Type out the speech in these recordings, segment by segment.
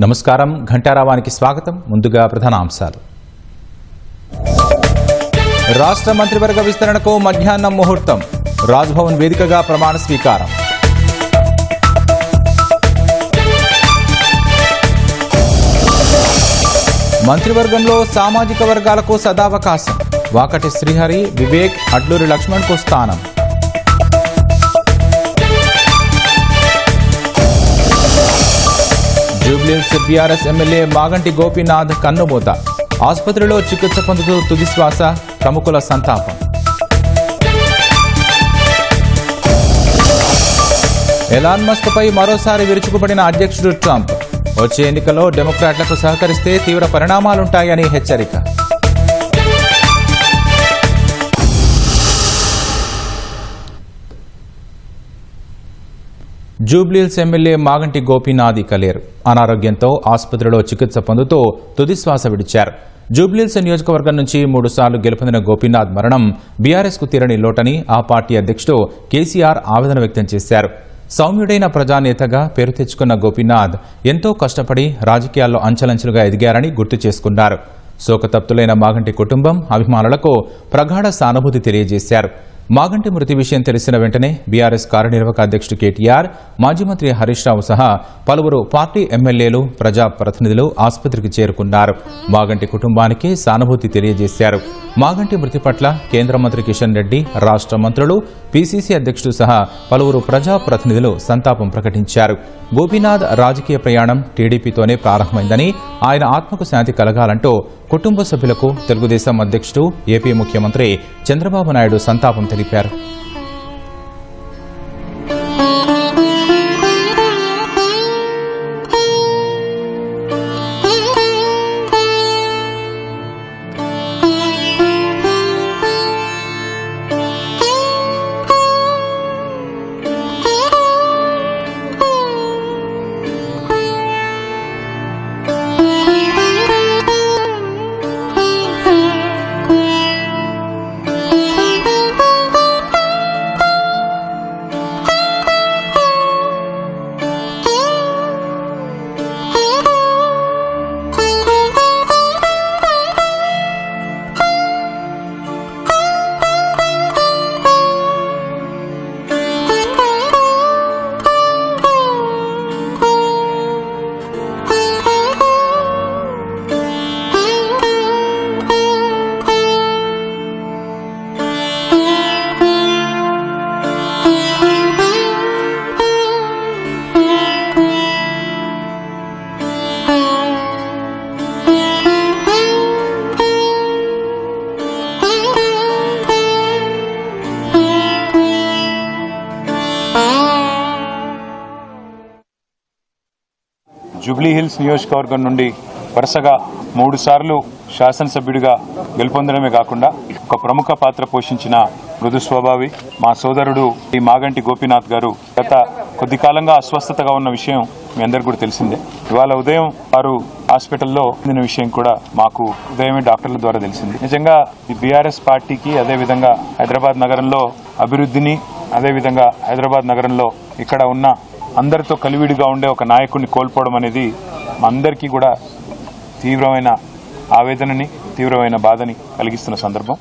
నమస్కారం, ఘంటారావానికి స్వాగతం. ముందుగా ప్రధాన అంశాలు. రాష్ట్ర మంత్రివర్గ విస్తరణకు మధ్యాహ్నం ముహూర్తం. రాజ్భవన్ వేదికగా ప్రమాణ స్వీకారం. మంత్రివర్గంలో సామాజిక వర్గాలకు సదావకాశం. వాకటి శ్రీహరి, వివేక్, అడ్లూరి లక్ష్మణ్కు స్థానం. Jubilee Hills BRS MLA Maganti Gopinath కన్నుమూత. ఆసుపత్రిలో చికిత్స పొందుతూ తుదిశ్వాస. ప్రముఖుల సంతాపం. ఎలాన్ మస్క్ పై మరోసారి విరుచుకుపడిన అధ్యక్షుడు ట్రంప్. వచ్చే ఎన్నికల్లో డెమోక్రాట్లకు సహకరిస్తే తీవ్ర పరిణామాలుంటాయని హెచ్చరిక. జూబ్లీహిల్స్ ఎమ్మెల్యే మాగంటి గోపీనాథ్ లేరు. అనారోగ్యంతో ఆసుపత్రిలో చికిత్స పొందుతూ తుదిశ్వాస విడిచారు. జూబ్లీహిల్స్ నియోజకవర్గం నుంచి 3 సార్లు గెలుపొందిన గోపీనాథ్ మరణం బీఆర్ఎస్కు తీరని లోటని ఆ పార్టీ అధ్యక్షుడు కేసీఆర్ ఆవేదన వ్యక్తం చేశారు. సౌమ్యుడైన ప్రజానేతగా పేరు తెచ్చుకున్న గోపీనాథ్ ఎంతో కష్టపడి రాజకీయాల్లో అంచెలంచెలుగా ఎదిగారని గుర్తు చేసుకున్నారు. శోకతప్తులైన మాగంటి కుటుంబం, అభిమానులకు ప్రగాఢ సానుభూతి తెలియజేశారు. మాగంటి మృతి విషయం తెలిసిన వెంటనే బీఆర్ఎస్ కార్యనిర్వాహక అధ్యక్షుడు కేటీఆర్, మాజీ మంత్రి హరీష్ రావు సహా పలువురు పార్టీ ఎమ్మెల్యేలు, ప్రజాప్రతినిధులు ఆసుపత్రికి చేరుకున్నారు. మాగంటి కుటుంబానికి సానుభూతి తెలియజేశారు. మాగంటి మృతి పట్ల కేంద్ర మంత్రి కిషన్ రెడ్డి, రాష్ట్ర మంత్రులు, పీసీసీ అధ్యక్షుడు సహా పలువురు ప్రజాప్రతినిధులు సంతాపం ప్రకటించారు. గోపీనాథ్ రాజకీయ ప్రయాణం టీడీపీతోనే ప్రారంభమైందని, ఆయన ఆత్మకు శాంతి కలగాలంటూ కుటుంబ సభ్యులకు తెలుగుదేశం అధ్యక్షుడు, ఏపీ ముఖ్యమంత్రి చంద్రబాబు నాయుడు సంతాపం తెలిపారు. జూబ్లీహిల్స్ నియోజకవర్గం నుండి వరుసగా 3 సార్లు శాసనసభ్యుడిగా గెలుపొందడమే కాకుండా ఒక ప్రముఖ పాత్ర పోషించిన మృదు స్వభావి మా సోదరుడు ఈ మాగంటి గోపీనాథ్ గారు గత కొద్ది కాలంగా అస్వస్థతగా ఉన్న విషయం మీ అందరికీ కూడా తెలిసిందే. ఇవాళ ఉదయం వారు హాస్పిటల్లో ఉండిన విషయం కూడా మాకు ఉదయమే డాక్టర్ల ద్వారా తెలిసింది. నిజంగా ఈ బీఆర్ఎస్ పార్టీకి, అదేవిధంగా హైదరాబాద్ నగరంలో అభివృద్ధిని, అదేవిధంగా హైదరాబాద్ నగరంలో ఇక్కడ ఉన్న అందరితో కలివిడిగా ఉండే ఒక నాయకుడిని కోల్పోవడం అనేది మా అందరికీ కూడా తీవ్రమైన ఆవేదనని, తీవ్రమైన బాధని కలిగిస్తున్న సందర్భం.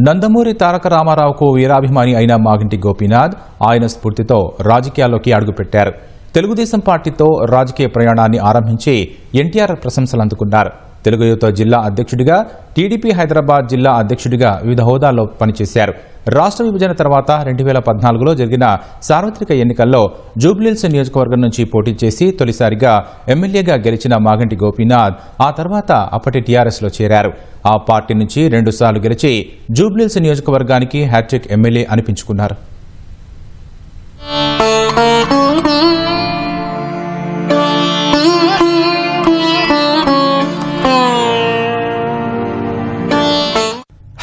నందమూరి తారక రామారావుకు వీరాభిమాని అయిన మాగంటి గోపీనాథ్ ఆయన స్ఫూర్తితో రాజకీయాల్లోకి అడుగుపెట్టారు. తెలుగుదేశం పార్టీతో రాజకీయ ప్రయాణాన్ని ఆరంభించి ఎన్టీఆర్ ప్రశంసలు అందుకున్నారు. తెలుగు యువత జిల్లా అధ్యక్షుడిగా, టీడీపీ హైదరాబాద్ జిల్లా అధ్యక్షుడిగా వివిధ హోదాల్లో పనిచేశారు. రాష్ట్ర విభజన తర్వాత 2014లో జరిగిన సార్వత్రిక ఎన్నికల్లో జూబ్లీహిల్స్ నియోజకవర్గం నుంచి పోటీ చేసి తొలిసారిగా ఎమ్మెల్యేగా గెలిచిన మాగంటి గోపీనాథ్ ఆ తర్వాత అప్పటి టీఆర్ఎస్లో చేరారు. ఆ పార్టీ నుంచి 2 సార్లు గెలిచి జూబ్లీహిల్స్ నియోజకవర్గానికి హ్యాట్రిక్ ఎమ్మెల్యే అనిపించుకున్నారు.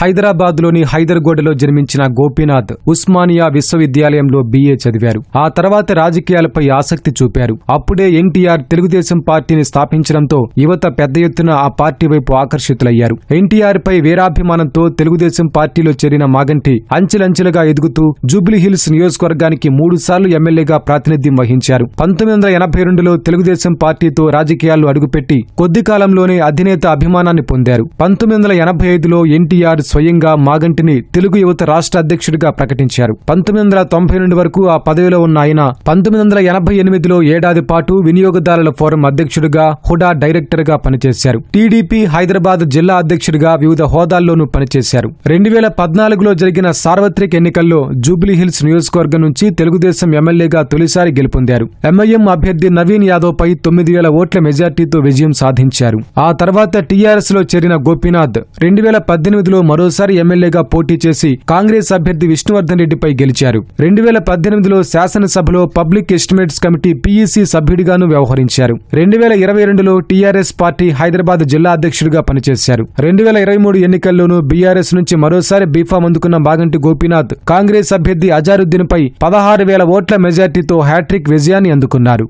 హైదరాబాద్లోని హైదర్గోడలో జన్మించిన గోపీనాథ్ ఉస్మానియా విశ్వవిద్యాలయంలో BA చదివారు. ఆ తర్వాత రాజకీయాలపై ఆసక్తి చూపారు. అప్పుడే ఎన్టీఆర్ తెలుగుదేశం పార్టీని స్థాపించడంతో యువత పెద్ద ఎత్తున ఆ పార్టీ వైపు ఆకర్షితులయ్యారు. ఎన్టీఆర్ పై వీరాభిమానంతో తెలుగుదేశం పార్టీలో చేరిన మాగంటి అంచెలంచెలుగా ఎదుగుతూ జూబ్లీహిల్స్ నియోజకవర్గానికి 3 సార్లు ఎమ్మెల్యేగా ప్రాతినిధ్యం వహించారు. 1982లో తెలుగుదేశం పార్టీతో రాజకీయాల్లో అడుగుపెట్టి కొద్ది కాలంలోనే అధినేత అభిమానాన్ని పొందారు. 1985లో ఎన్టీఆర్ స్వయంగా మాగంటిని తెలుగు యువత రాష్ట్ర అధ్యక్షుడిగా ప్రకటించారు. 1992 వరకు ఆ పదవిలో ఉన్న ఆయన 1988లో ఏడాది పాటు వినియోగదారుల ఫోరం అధ్యక్షుడిగా, హుడా డైరెక్టర్గా పనిచేశారు. టీడీపీ హైదరాబాద్ జిల్లా అధ్యక్షుడిగా వివిధ హోదాల్లోనూ పనిచేశారు. 2014లో జరిగిన సార్వత్రిక ఎన్నికల్లో జూబ్లీహిల్స్ నియోజకవర్గం నుంచి తెలుగుదేశం ఎమ్మెల్యేగా తొలిసారి గెలుపొందారు. ఎంఐఎం అభ్యర్థి నవీన్ యాదవ్ పై 9,000 ఓట్ల మెజార్టీతో విజయం సాధించారు. ఆ తర్వాత టీఆర్ఎస్ లో చేరిన గోపీనాథ్ 2018లో మరోసారి ఎమ్మెల్యేగా పోటీ చేసి కాంగ్రెస్ అభ్యర్థి విష్ణువర్ధన్ రెడ్డిపై గెలిచారు. 2018లో శాసనసభలో పబ్లిక్ ఎస్టిమేట్స్ కమిటీ PEC సభ్యుడిగాను వ్యవహరించారు. 2022లో టీఆర్ఎస్ పార్టీ హైదరాబాద్ జిల్లా అధ్యక్షుడిగా పనిచేశారు. 2023 ఎన్నికల్లోనూ బీఆర్ఎస్ నుంచి మరోసారి బీఫామ్ అందుకున్న మాగంటి గోపీనాథ్ కాంగ్రెస్ అభ్యర్థి అజారుద్దీన్ పై 16,000 ఓట్ల మెజార్టీతో హ్యాట్రిక్ విజయాన్ని అందుకున్నారు.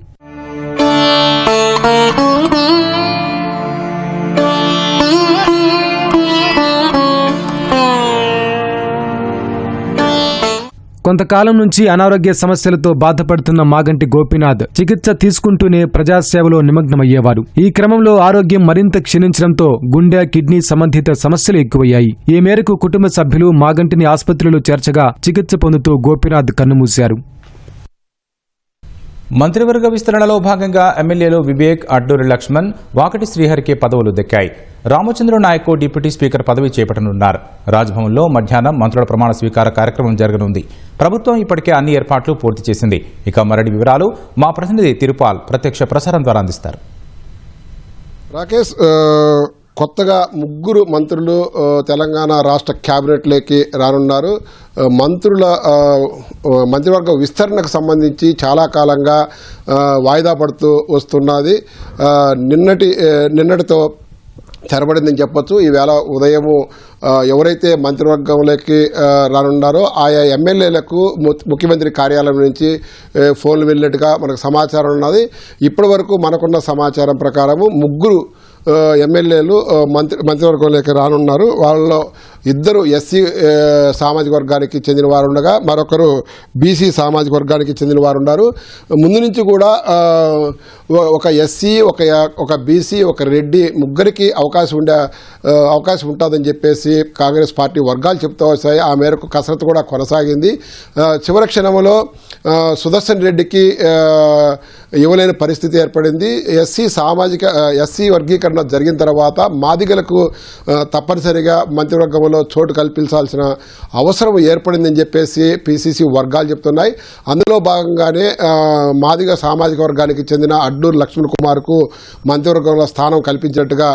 కొంతకాలం నుంచి అనారోగ్య సమస్యలతో బాధపడుతున్న మాగంటి గోపీనాథ్ చికిత్స తీసుకుంటూనే ప్రజాసేవలో నిమగ్నమయ్యేవారు. ఈ క్రమంలో ఆరోగ్యం మరింత క్షీణించడంతో గుండె, కిడ్నీ సంబంధిత సమస్యలు ఎక్కువయ్యాయి. ఈ మేరకు కుటుంబ సభ్యులు మాగంటిని ఆసుపత్రిలో చేర్చగా చికిత్స పొందుతూ గోపీనాథ్ కన్నుమూశారు. మంత్రివర్గ విస్తరణలో భాగంగా ఎమ్మెల్యేలు వివేక్, అడ్డూరి లక్ష్మణ్, వాకటి శ్రీహరికి పదవులు దక్కాయి. రామచంద్ర నాయక్ డిప్యూటీ స్పీకర్ పదవి చేపట్టనున్నారు. రాజ్భవన్లో మధ్యాహ్నం మంత్రుల ప్రమాణ స్వీకార కార్యక్రమం జరగనుంది. ప్రభుత్వం ఇప్పటికే అన్ని ఏర్పాట్లు పూర్తి చేసింది. ఇక మరిన్ని వివరాలు మా ప్రతినిధి తిరుపాల్ ప్రత్యక్ష ప్రసారం ద్వారా అందిస్తారు. రాకేష్, కొత్తగా 3 మంత్రులు తెలంగాణ రాష్ట్ర క్యాబినెట్లోకి రానున్నారు. మంత్రివర్గ విస్తరణకు సంబంధించి చాలా కాలంగా వాయిదా పడుతూ వస్తున్నది. నిన్నటితో తెరబడిందని చెప్పొచ్చు. ఈవేళ ఉదయము ఎవరైతే మంత్రివర్గంలోకి రానున్నారో ఆయా ఎమ్మెల్యేలకు ముఖ్యమంత్రి కార్యాలయం నుంచి ఫోన్లు వెళ్ళినట్టుగా మనకు సమాచారం ఉన్నది. ఇప్పటి వరకు మనకున్న సమాచారం ప్రకారము 3 ఎమ్మెల్యేలు మంత్రివర్గంలోకి రానున్నారు. వాళ్ళలో 2 ఎస్సీ సామాజిక వర్గానికి చెందిన వారు ఉండగా మరొకరు బీసీ సామాజిక వర్గానికి చెందిన వారు ఉన్నారు. ముందు నుంచి కూడా ఒక ఎస్సీ, ఒక బీసీ, ఒక రెడ్డి ముగ్గురికి అవకాశం ఉంటుందని చెప్పేసి కాంగ్రెస్ పార్టీ వర్గాలు చెప్తూ వస్తాయి. ఆ మేరకు కసరత్తు కూడా కొనసాగింది. చివరి క్షణంలో సుదర్శన్ రెడ్డికి ఇవ్వలేని పరిస్థితి ఏర్పడింది. ఎస్సీ వర్గీకరణ జరిగిన తర్వాత మాదిగలకు తప్పనిసరిగా మంత్రివర్గంలో చోటు కల్పించాల్సిన అవసరం ఏర్పడిందని చెప్పేసి PCC వర్గాలు చెప్తున్నాయి. అందులో భాగంగానే మాదిగ సామాజిక వర్గానికి చెందిన అడ్డూరు లక్ష్మణ్ కుమార్కు మంత్రివర్గంలో స్థానం కల్పించినట్టుగా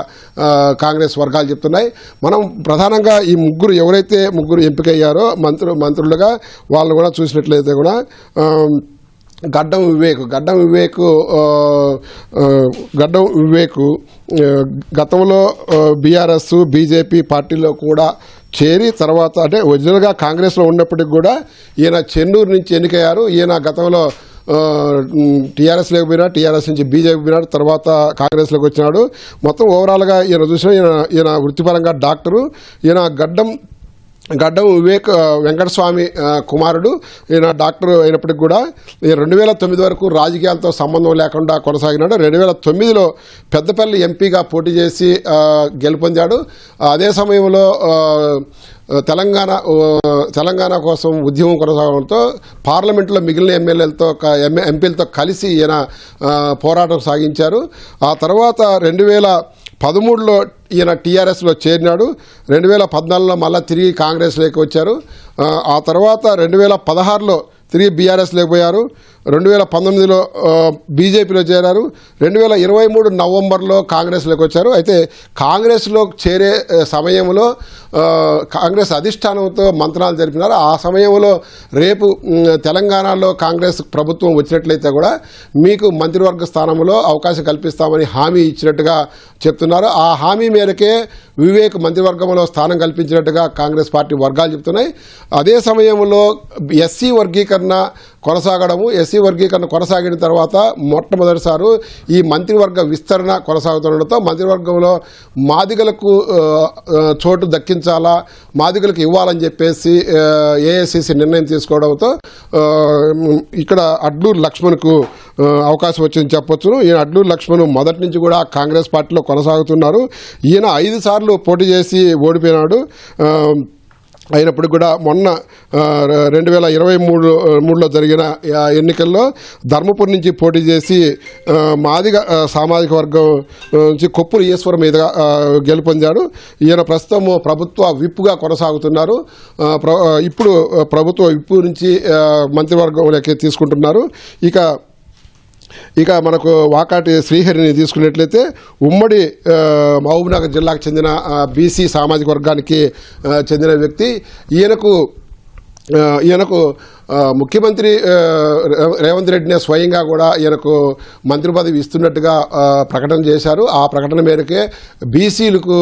కాంగ్రెస్ వర్గాలు చెప్తున్నాయి. మనం ప్రధానంగా ఈ 3 ఎవరైతే 3 ఎంపికయ్యారో మంత్రులుగా వాళ్ళు కూడా చూసినట్లయితే కూడా గడ్డం వివేక్ గతంలో బీఆర్ఎస్, బీజేపీ పార్టీలో కూడా చేరి తర్వాత అంటే ఒరిజినల్గా కాంగ్రెస్లో ఉన్నప్పటికీ కూడా ఈయన చెన్నూరు నుంచి ఎన్నికయ్యారు. ఈయన గతంలో టీఆర్ఎస్లోకి పోయినా, టీఆర్ఎస్ నుంచి బీజేపీ పోయినాడు, తర్వాత కాంగ్రెస్లోకి వచ్చినాడు. మొత్తం ఓవరాల్గా ఈయన చూసిన ఈయన వృత్తిపరంగా డాక్టరు. ఈయన గడ్డం గడ్డం వివేక్ వెంకటస్వామి కుమారుడు. ఈయన డాక్టర్ అయినప్పటికీ కూడా 2009 వరకు రాజకీయాలతో సంబంధం లేకుండా కొనసాగినాడు. 2009లో పెద్దపల్లి ఎంపీగా పోటీ చేసి గెలుపొందాడు. అదే సమయంలో తెలంగాణ కోసం ఉద్యమం కొనసాగడంతో పార్లమెంట్లో మిగిలిన ఎంపీలతో కలిసి ఈయన పోరాటం సాగించారు. ఆ తర్వాత 2013లో ఈయన టీఆర్ఎస్లో చేరినాడు. 2014లో మళ్ళీ తిరిగి కాంగ్రెస్లోకి వచ్చారు. ఆ తర్వాత 2016లో తిరిగి బీఆర్ఎస్లోకి పోయారు. 2019లో బీజేపీలో చేరారు. 2023 నవంబర్లో కాంగ్రెస్లోకి వచ్చారు. అయితే కాంగ్రెస్లో చేరే సమయంలో కాంగ్రెస్ అధిష్టానంతో మంత్రాలు జరిపినారు. ఆ సమయంలో రేపు తెలంగాణలో కాంగ్రెస్ ప్రభుత్వం వచ్చినట్లయితే కూడా మీకు మంత్రివర్గ స్థానంలో అవకాశం కల్పిస్తామని హామీ ఇచ్చినట్టుగా చెప్తున్నారు. ఆ హామీ మేరకే వివేక్ మంత్రివర్గంలో స్థానం కల్పించినట్టుగా కాంగ్రెస్ పార్టీ వర్గాలు చెప్తున్నాయి. అదే సమయంలో ఎస్సీ వర్గీకరణ కొనసాగిన తర్వాత మొట్టమొదటిసారి ఈ మంత్రివర్గ విస్తరణ కొనసాగుతుండటంతో మంత్రివర్గంలో మాదిగలకు చోటు దక్కించాలా, మాదిగలకు ఇవ్వాలని చెప్పేసి ఏఐసిసి నిర్ణయం తీసుకోవడంతో ఇక్కడ అడ్లూరు లక్ష్మణ్కు అవకాశం వచ్చిందని చెప్పొచ్చును. ఈయన అడ్లూరు లక్ష్మణ్ మొదటి నుంచి కూడా కాంగ్రెస్ పార్టీలో కొనసాగుతున్నారు. ఈయన 5 సార్లు పోటీ చేసి ఓడిపోయినాడు. అయినప్పటికీ కూడా మొన్న 2023లో జరిగిన ఎన్నికల్లో ధర్మపురి నుంచి పోటీ చేసి మాదిగ సామాజిక వర్గం నుంచి కొప్పుల ఈశ్వర్ మీద గెలుపొందాడు. ఈయన ప్రస్తుతం ప్రభుత్వ విప్పుగా కొనసాగుతున్నారు. ఇప్పుడు ప్రభుత్వ విప్పు నుంచి మంత్రివర్గంలోకి తీసుకుంటున్నారు. ఇక మనకు వాకాటి శ్రీహరిని తీసుకున్నట్లయితే ఉమ్మడి మహబూబ్నగర్ జిల్లాకు చెందిన బీసీ సామాజిక వర్గానికి చెందిన వ్యక్తి. ఈయనకు ముఖ్యమంత్రి రేవంత్ రెడ్డినే స్వయంగా కూడా ఈయనకు మంత్రి పదవి ఇస్తున్నట్టుగా ప్రకటన చేశారు. ఆ ప్రకటన మేరకే బీసీలకు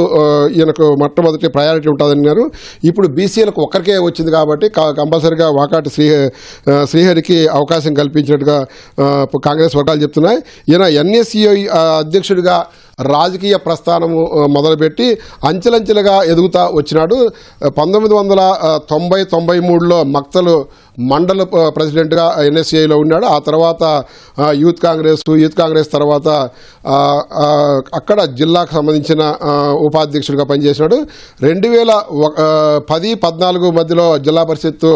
ఈయనకు మొట్టమొదటి ప్రయారిటీ ఉంటుందన్నారు. ఇప్పుడు బీసీలకు ఒక్కరికే వచ్చింది కాబట్టి కంపల్సరిగా వాకాటి శ్రీహరికి అవకాశం కల్పించినట్టుగా కాంగ్రెస్ వర్గాలు చెప్తున్నాయి. ఈయన ఎన్ఎస్సీఐ అధ్యక్షుడిగా రాజకీయ ప్రస్థానము మొదలుపెట్టి అంచెలంచెలుగా ఎదుగుతా వచ్చినాడు. 1993లో మక్తలు మండల ప్రెసిడెంట్గా ఎన్ఎస్సీఐలో ఉన్నాడు. ఆ తర్వాత యూత్ కాంగ్రెస్ తర్వాత అక్కడ జిల్లాకు సంబంధించిన ఉపాధ్యక్షుడిగా పనిచేసినాడు. 2010-14 మధ్యలో జిల్లా పరిషత్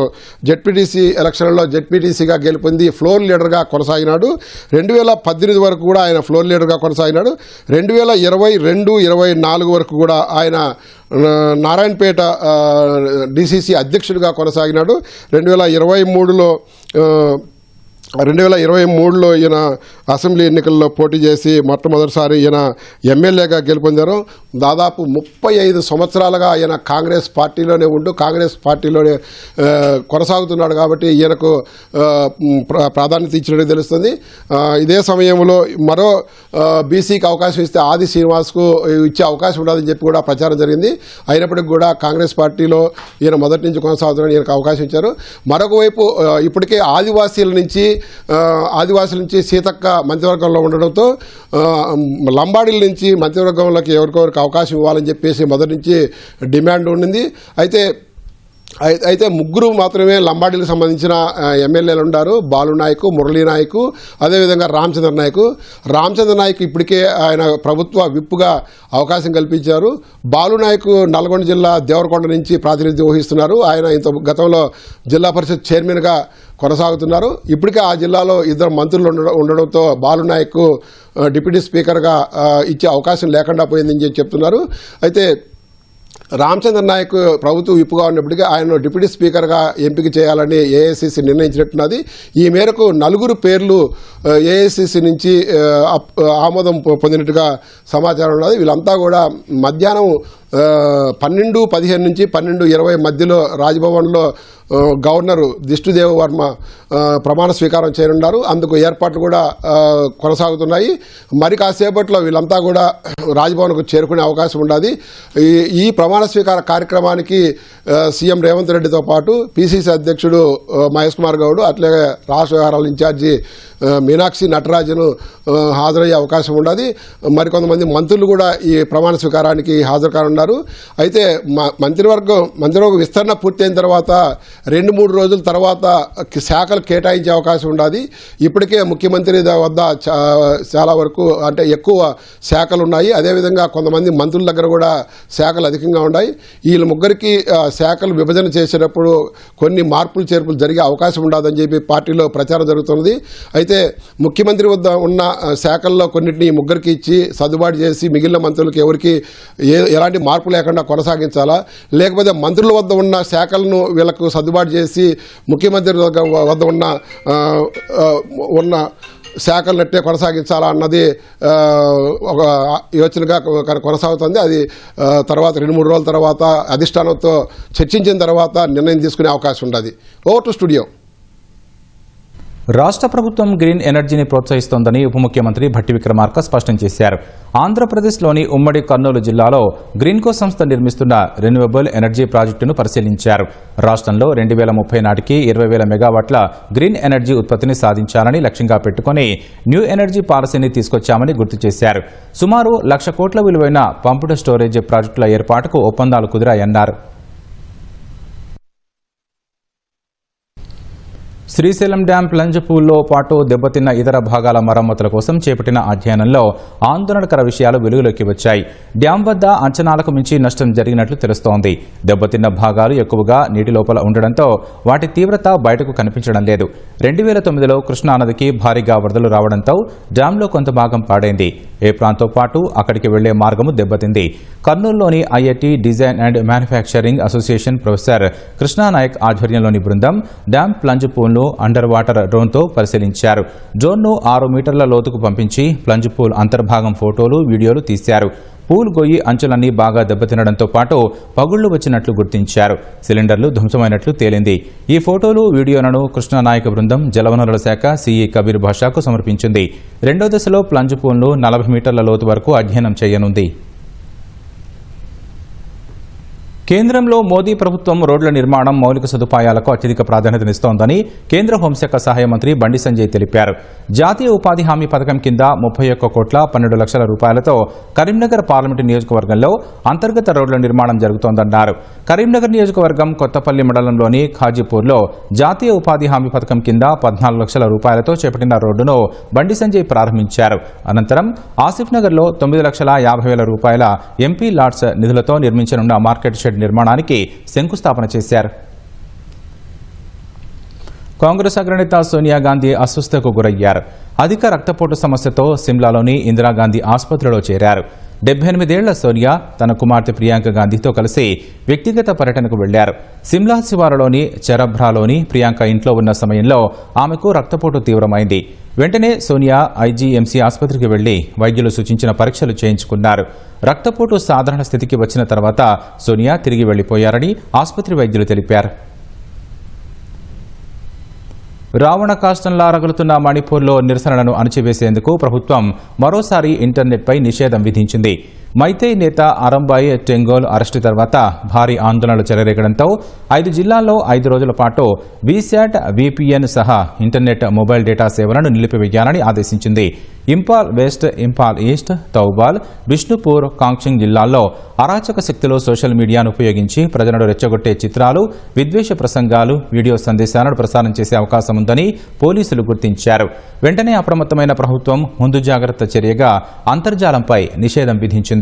జెడ్పీటీసీ ఎలక్షన్లలో జెడ్పీటీసీగా గెలుపొంది ఫ్లోర్ లీడర్గా కొనసాగినాడు. 2018 వరకు కూడా ఆయన ఫ్లోర్ లీడర్గా కొనసాగినాడు. 2022-24 వరకు కూడా ఆయన నారాయణపేట డిసిసి అధ్యక్షుడిగా కొనసాగినాడు. 2023లో ఈయన అసెంబ్లీ ఎన్నికల్లో పోటీ చేసి మొట్టమొదటిసారి ఈయన ఎమ్మెల్యేగా గెలుపొందారు. దాదాపు 35 సంవత్సరాలుగా ఆయన కాంగ్రెస్ పార్టీలోనే ఉంటూ కాంగ్రెస్ పార్టీలోనే కొనసాగుతున్నాడు కాబట్టి ఈయనకు ప్రాధాన్యత ఇచ్చినట్టు తెలుస్తుంది. ఇదే సమయంలో మరో బీసీకి అవకాశం ఇస్తే ఆది శ్రీనివాస్కు ఇచ్చే అవకాశం ఉండదని చెప్పి కూడా ప్రచారం జరిగింది. అయినప్పటికీ కూడా కాంగ్రెస్ పార్టీలో ఈయన మొదటి నుంచి కొనసాగుతున్నాడు. ఈయనకు అవకాశం ఇచ్చారు. మరొక వైపు ఇప్పటికే ఆదివాసీల నుంచి సీతక్క మంత్రివర్గంలో ఉండడంతో లంబాడీల నుంచి మంత్రివర్గంలోకి ఎవరికొవరికి అవకాశం ఇవ్వాలని చెప్పేసి మొదటి నుంచి డిమాండ్ ఉండింది. అయితే ముగ్గురు మాత్రమే లంబాడీలకు సంబంధించిన ఎమ్మెల్యేలు ఉన్నారు. బాలునాయక్, మురళీనాయక్, అదేవిధంగా రామచంద్ర నాయక్ ఇప్పటికే ఆయన ప్రభుత్వ విప్పుగా అవకాశం కల్పించారు. బాలునాయక్ నల్గొండ జిల్లా దేవరకొండ నుంచి ప్రాతినిధ్యం వహిస్తున్నారు. ఆయన గతంలో జిల్లా పరిషత్ చైర్మన్గా కొనసాగుతున్నారు. ఇప్పటికే ఆ జిల్లాలో 2 మంత్రులు ఉండడంతో బాలునాయక్ డిప్యూటీ స్పీకర్గా ఇచ్చే అవకాశం లేకుండా పోయిందని చెప్తున్నారు. అయితే రామచంద్ర నాయక్ ప్రభుత్వ విప్పుగా ఉన్నప్పటికీ ఆయన డిప్యూటీ స్పీకర్గా ఎంపిక చేయాలని ఏఐసిసి నిర్ణయించినట్టున్నది. ఈ మేరకు 4 పేర్లు ఏఐసిసి నుంచి ఆమోదం పొందినట్టుగా సమాచారం ఉన్నది. వీళ్ళంతా కూడా మధ్యాహ్నం 12:15 నుంచి 12:20 మధ్యలో రాజ్భవన్లో గవర్నర్ దిష్టుదేవ వర్మ ప్రమాణ స్వీకారం చేయనున్నారు. అందుకు ఏర్పాట్లు కూడా కొనసాగుతున్నాయి. మరి కాసేపట్లో వీళ్ళంతా కూడా రాజ్భవన్కు చేరుకునే అవకాశం ఉన్నది. ఈ ప్రమాణ స్వీకార కార్యక్రమానికి సీఎం రేవంత్ రెడ్డితో పాటు పిసిసి అధ్యక్షుడు మహేష్ కుమార్ గౌడ్, అట్లాగే రాష్ట్ర వ్యవహారాల ఇన్ఛార్జి మీనాక్షి నటరాజను హాజరయ్యే అవకాశం ఉన్నది. మరికొంతమంది మంత్రులు కూడా ఈ ప్రమాణ స్వీకారానికి హాజరు కానున్నారు. ఉన్నారు. అయితే మంత్రివర్గం విస్తరణ పూర్తయిన తర్వాత 2-3 రోజుల తర్వాత శాఖలు కేటాయించే అవకాశం ఉండాలి. ఇప్పటికే ముఖ్యమంత్రి వద్ద చాలా వరకు అంటే ఎక్కువ శాఖలు ఉన్నాయి. అదేవిధంగా కొంతమంది మంత్రుల దగ్గర కూడా శాఖలు అధికంగా ఉన్నాయి. వీళ్ళ ముగ్గురికి శాఖలు విభజన చేసేటప్పుడు కొన్ని మార్పులు చేర్పులు జరిగే అవకాశం ఉండదని చెప్పి పార్టీలో ప్రచారం జరుగుతున్నది. అయితే ముఖ్యమంత్రి వద్ద ఉన్న శాఖల్లో కొన్నింటిని ముగ్గురికి ఇచ్చి సర్దుబాటు చేసి మిగిలిన మంత్రులకు ఎవరికి ఎలాంటి మార్పు లేకుండా కొనసాగించాలా, లేకపోతే మంత్రుల వద్ద ఉన్న శాఖలను వీళ్ళకు సర్దుబాటు చేసి ముఖ్యమంత్రి వద్ద ఉన్న శాఖలనట్టే కొనసాగించాలా అన్నది ఒక యోచనగా కొనసాగుతుంది. అది తర్వాత 2-3 రోజుల తర్వాత అధిష్టానంతో చర్చించిన తర్వాత నిర్ణయం తీసుకునే అవకాశం ఉండదు. Over to studio. రాష్ట్ర ప్రభుత్వం గ్రీన్ ఎనర్జీని ప్రోత్సహిస్తోందని ఉప ముఖ్యమంత్రి భట్టి విక్రమార్క స్పష్టం చేశారు. ఆంధ్రప్రదేశ్లోని ఉమ్మడి కర్నూలు జిల్లాలో గ్రీన్కో సంస్థ నిర్మిస్తున్న రెన్యూవబుల్ ఎనర్జీ ప్రాజెక్టును పరిశీలించారు. రాష్ట్రంలో 2030 నాటికి 20,000 మెగావాట్ల గ్రీన్ ఎనర్జీ ఉత్పత్తిని సాధించాలని లక్ష్యంగా పెట్టుకుని న్యూ ఎనర్జీ పాలసీని తీసుకొచ్చామని గుర్తు చేశారు. సుమారు 1,00,000 కోట్ల విలువైన పంప్డ్ స్టోరేజ్ ప్రాజెక్టుల ఏర్పాటుకు ఒప్పందాలు కుదిరాయన్నారు. శ్రీశైలం డ్యాం ప్లంజ్ పూల్లో పాటు దెబ్బతిన్న ఇతర భాగాల మరమ్మతుల కోసం చేపట్టిన అధ్యయనంలో ఆందోళనకర విషయాలు వెలుగులోకి వచ్చాయి. డ్యాం వద్ద అంచనాలకు మించి నష్టం జరిగినట్లు తెలుస్తోంది. దెబ్బతిన్న భాగాలు ఎక్కువగా నీటి లోపల ఉండడంతో వాటి తీవ్రత బయటకు కనిపించడం లేదు. 2009లో కృష్ణానదికి భారీగా వరదలు రావడంతో డ్యాంలో కొంత భాగం పాడైంది. ఏప్రాన్తో పాటు అక్కడికి వెళ్లే మార్గము దెబ్బతింది. కర్నూలులోని IIT design and manufacturing association professor Krishna Nayak ఆధ్వర్యంలోని బృందం డ్యాం ప్లంజ్ పూల్ను అండర్ వాటర్ డ్రోన్తో పరిశీలించారు. డ్రోన్ను 6 మీటర్ల లోతుకు పంపించి ప్లంజ్ పూల్ అంతర్భాగం ఫోటోలు, వీడియోలు తీశారు. పూల్ గొయ్యి అంచులన్నీ బాగా దెబ్బతినడంతో పాటు పగుళ్లు వచ్చినట్లు గుర్తించారు. సిలిండర్లు ధ్వంసమైనట్లు తేలింది. ఈ ఫోటోలు, వీడియోలను కృష్ణానాయక బృందం జలవనరుల శాఖ సిఈ కబీర్ భాషాకు సమర్పించింది. 2వ దశలో ప్లంజ్ పూల్ను 40 మీటర్ల లోతు వరకు అధ్యయనం చేయనుంది. కేంద్రంలో మోదీ ప్రభుత్వం రోడ్ల నిర్మాణం, మౌలిక సదుపాయాలకు అత్యధిక ప్రాధాన్యతనిస్తోందని కేంద్ర హోంశాఖ సహాయ మంత్రి బండి సంజయ్ తెలిపారు. జాతీయ ఉపాధి హామీ పథకం కింద 31,12,00,000 రూపాయలతో కరీంనగర్ పార్లమెంటు నియోజకవర్గంలో అంతర్గత రోడ్ల నిర్మాణం జరుగుతోందన్నారు. కరీంనగర్ నియోజకవర్గం కొత్తపల్లి మండలంలోని ఖాజీపూర్లో జాతీయ ఉపాధి హామీ పథకం కింద 14 లక్షల రూపాయలతో చేపట్టిన రోడ్డును బండి సంజయ్ ప్రారంభించారు. అనంతరం ఆసిఫ్ నగర్లో 9,50,000 రూపాయల ఎంపీ లాట్స్ నిధులతో నిర్మించనున్న మార్కెట్ షెడ్ నిర్మాణానికి శంకుస్థాపన చేశారు. కాంగ్రెస్ అగ్రనేత సోనియా గాంధీ అస్వస్థతకు గురయ్యారు. అధిక రక్తపోటు సమస్యతో సిమ్లాలోని ఇందిరాగాంధీ ఆసుపత్రిలో చేరారు. 78 ఏళ్ల సోనియా తన కుమార్తె ప్రియాంక గాంధీతో కలిసి వ్యక్తిగత పర్యటనకు వెళ్లారు. సిమ్లా శివారులోని చెరబ్రాలోని ప్రియాంక ఇంట్లో ఉన్న సమయంలో ఆమెకు రక్తపోటు తీవ్రమైంది. వెంటనే సోనియా ఐజీఎంసీ ఆసుపత్రికి వెళ్లి వైద్యులు సూచించిన పరీక్షలు చేయించుకున్నారు. రక్తపోటు సాధారణ స్థితికి వచ్చిన తర్వాత సోనియా తిరిగి వెళ్లిపోయారని ఆసుపత్రి వైద్యులు తెలిపారు. రావణ కాష్టంలా రగులుతున్న మణిపూర్లో నిరసనలను అణచివేసేందుకు ప్రభుత్వం మరోసారి ఇంటర్నెట్పై నిషేధం విధించింది. మైతై నేత అరంబాయ్ టెంగోల్ అరెస్టు తర్వాత భారీ ఆందోళనలు చెలరేగడంతో 5 జిల్లాల్లో 5 రోజుల పాటు వీశాట్, వీపీఎన్ సహా ఇంటర్నెట్, మొబైల్ డేటా సేవలను నిలిపివేయాలని ఆదేశించింది. ఇంపాల్ వెస్ట్, ఇంపాల్ ఈస్ట్, తౌబాల్, బిష్ణుపూర్, కాంగ్చింగ్ జిల్లాల్లో అరాచక శక్తులు సోషల్ మీడియాను ఉపయోగించి ప్రజలను రెచ్చగొట్టే చిత్రాలు, విద్వేష ప్రసంగాలు, వీడియో సందేశాలను ప్రసారం చేసే అవకాశం ఉందని పోలీసులు గుర్తించారు. వెంటనే అప్రమత్తమైన ప్రభుత్వం ముందు జాగ్రత్త చర్యగా అంతర్జాలంపై నిషేధం విధించింది.